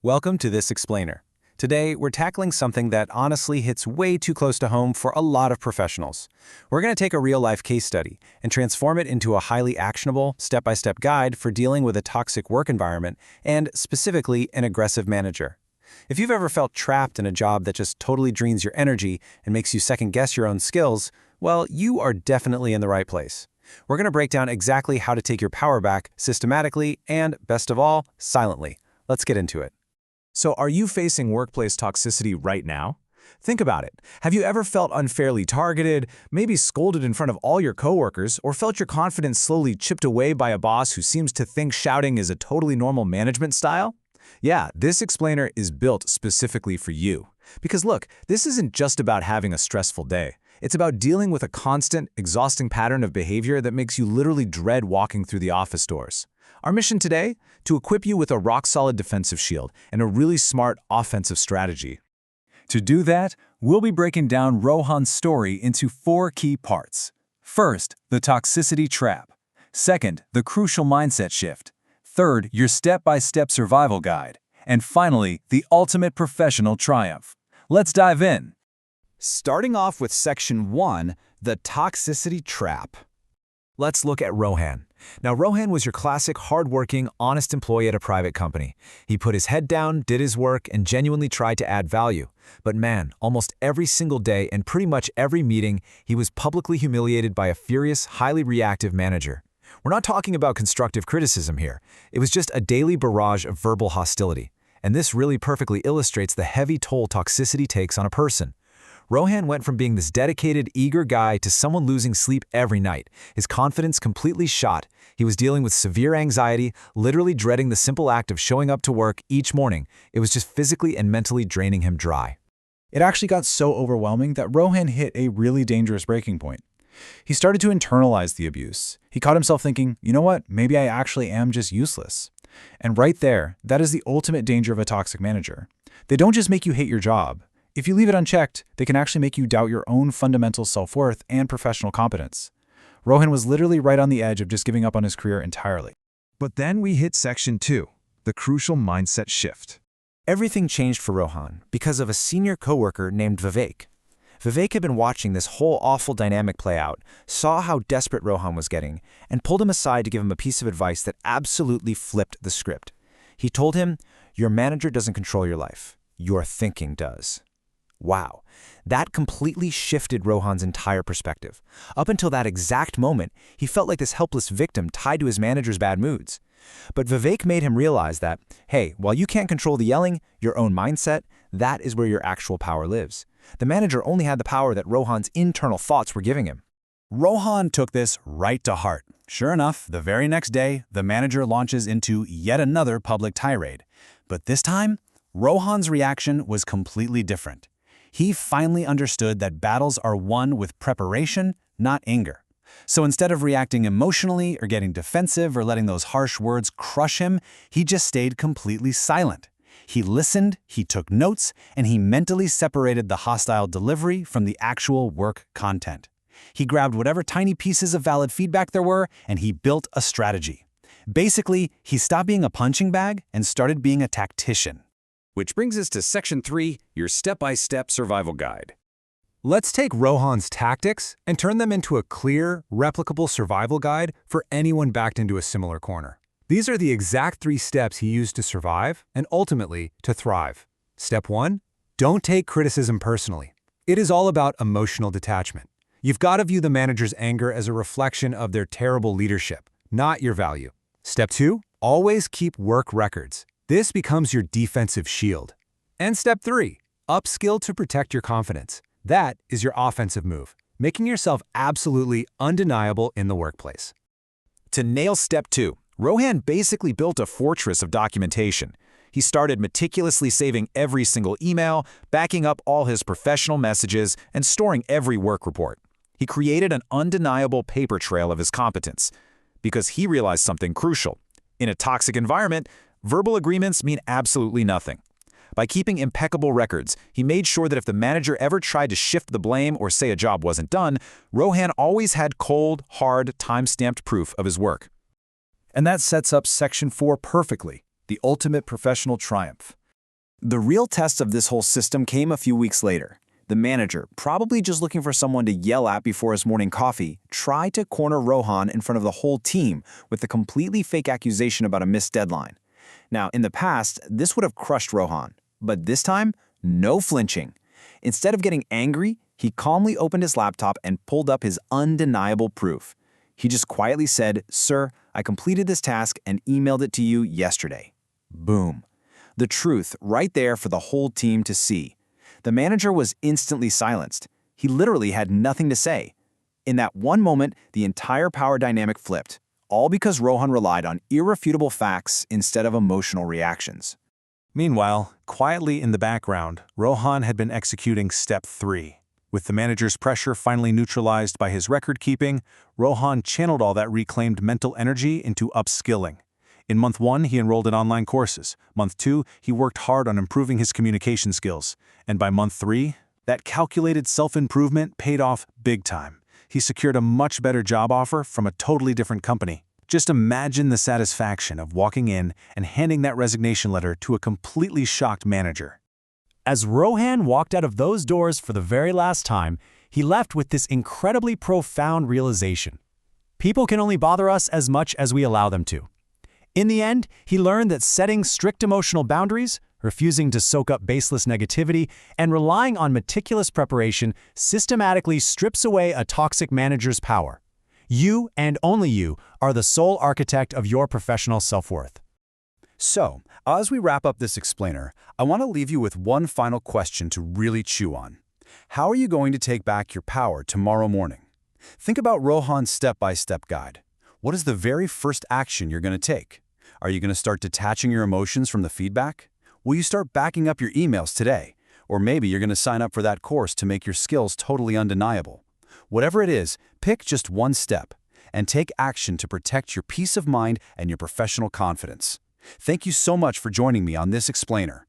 Welcome to This Explainer. Today, we're tackling something that honestly hits way too close to home for a lot of professionals. We're going to take a real-life case study and transform it into a highly actionable, step-by-step guide for dealing with a toxic work environment and, specifically, an aggressive manager. If you've ever felt trapped in a job that just totally drains your energy and makes you second-guess your own skills, well, you are definitely in the right place. We're going to break down exactly how to take your power back systematically and, best of all, silently. Let's get into it. So are you facing workplace toxicity right now? Think about it. Have you ever felt unfairly targeted, maybe scolded in front of all your coworkers, or felt your confidence slowly chipped away by a boss who seems to think shouting is a totally normal management style? Yeah, this explainer is built specifically for you. Because look, this isn't just about having a stressful day. It's about dealing with a constant, exhausting pattern of behavior that makes you literally dread walking through the office doors. Our mission today? To equip you with a rock-solid defensive shield and a really smart offensive strategy. To do that, we'll be breaking down Rohan's story into 4 key parts. First, the toxicity trap. Second, the crucial mindset shift. Third, your step-by-step survival guide. And finally, the ultimate professional triumph. Let's dive in. Starting off with Section 1, the toxicity trap. Let's look at Rohan. Now, Rohan was your classic hardworking, honest employee at a private company. He put his head down, did his work, and genuinely tried to add value. But man, almost every single day and pretty much every meeting, he was publicly humiliated by a furious, highly reactive manager. We're not talking about constructive criticism here. It was just a daily barrage of verbal hostility. And this really perfectly illustrates the heavy toll toxicity takes on a person. Rohan went from being this dedicated, eager guy to someone losing sleep every night, his confidence completely shot. He was dealing with severe anxiety, literally dreading the simple act of showing up to work each morning. It was just physically and mentally draining him dry. It actually got so overwhelming that Rohan hit a really dangerous breaking point. He started to internalize the abuse. He caught himself thinking, you know what, maybe I actually am just useless. And right there, that is the ultimate danger of a toxic manager. They don't just make you hate your job. If you leave it unchecked, they can actually make you doubt your own fundamental self-worth and professional competence. Rohan was literally right on the edge of just giving up on his career entirely. But then we hit Section 2, the crucial mindset shift. Everything changed for Rohan because of a senior coworker named Vivek. Vivek had been watching this whole awful dynamic play out, saw how desperate Rohan was getting, and pulled him aside to give him a piece of advice that absolutely flipped the script. He told him, "Your manager doesn't control your life. Your thinking does." Wow, that completely shifted Rohan's entire perspective. Up until that exact moment, he felt like this helpless victim tied to his manager's bad moods. But Vivek made him realize that, hey, while you can't control the yelling, your own mindset, that is where your actual power lives. The manager only had the power that Rohan's internal thoughts were giving him. Rohan took this right to heart. Sure enough, the very next day, the manager launches into yet another public tirade. But this time, Rohan's reaction was completely different. He finally understood that battles are won with preparation, not anger. So instead of reacting emotionally or getting defensive or letting those harsh words crush him, he just stayed completely silent. He listened, he took notes, and he mentally separated the hostile delivery from the actual work content. He grabbed whatever tiny pieces of valid feedback there were, and he built a strategy. Basically, he stopped being a punching bag and started being a tactician. Which brings us to Section 3, your step-by-step survival guide. Let's take Rohan's tactics and turn them into a clear, replicable survival guide for anyone backed into a similar corner. These are the exact 3 steps he used to survive and ultimately to thrive. Step 1, don't take criticism personally. It is all about emotional detachment. You've got to view the manager's anger as a reflection of their terrible leadership, not your value. Step 2, always keep work records. This becomes your defensive shield. And step 3, upskill to protect your confidence. That is your offensive move, making yourself absolutely undeniable in the workplace. To nail step 2, Rohan basically built a fortress of documentation. He started meticulously saving every single email, backing up all his professional messages, and storing every work report. He created an undeniable paper trail of his competence, because he realized something crucial. In a toxic environment, verbal agreements mean absolutely nothing. By keeping impeccable records, he made sure that if the manager ever tried to shift the blame or say a job wasn't done, Rohan always had cold, hard, time-stamped proof of his work. And that sets up Section 4 perfectly, the ultimate professional triumph. The real test of this whole system came a few weeks later. The manager, probably just looking for someone to yell at before his morning coffee, tried to corner Rohan in front of the whole team with a completely fake accusation about a missed deadline. Now, in the past, this would have crushed Rohan, but this time, no flinching. Instead of getting angry, he calmly opened his laptop and pulled up his undeniable proof. He just quietly said, "Sir, I completed this task and emailed it to you yesterday." Boom. The truth right there for the whole team to see. The manager was instantly silenced. He literally had nothing to say. In that one moment, the entire power dynamic flipped, all because Rohan relied on irrefutable facts instead of emotional reactions. Meanwhile, quietly in the background, Rohan had been executing Step 3. With the manager's pressure finally neutralized by his record-keeping, Rohan channeled all that reclaimed mental energy into upskilling. In month 1, he enrolled in online courses. Month 2, he worked hard on improving his communication skills. And by month 3, that calculated self-improvement paid off big time. He secured a much better job offer from a totally different company. Just imagine the satisfaction of walking in and handing that resignation letter to a completely shocked manager. As Rohan walked out of those doors for the very last time, he left with this incredibly profound realization. People can only bother us as much as we allow them to. In the end, he learned that setting strict emotional boundaries, refusing to soak up baseless negativity, and relying on meticulous preparation systematically strips away a toxic manager's power. You, and only you, are the sole architect of your professional self-worth. So, as we wrap up this explainer, I want to leave you with one final question to really chew on. How are you going to take back your power tomorrow morning? Think about Rohan's step-by-step guide. What is the very first action you're going to take? Are you going to start detaching your emotions from the feedback? Will you start backing up your emails today? Or maybe you're going to sign up for that course to make your skills totally undeniable. Whatever it is, pick just one step and take action to protect your peace of mind and your professional confidence. Thank you so much for joining me on this explainer.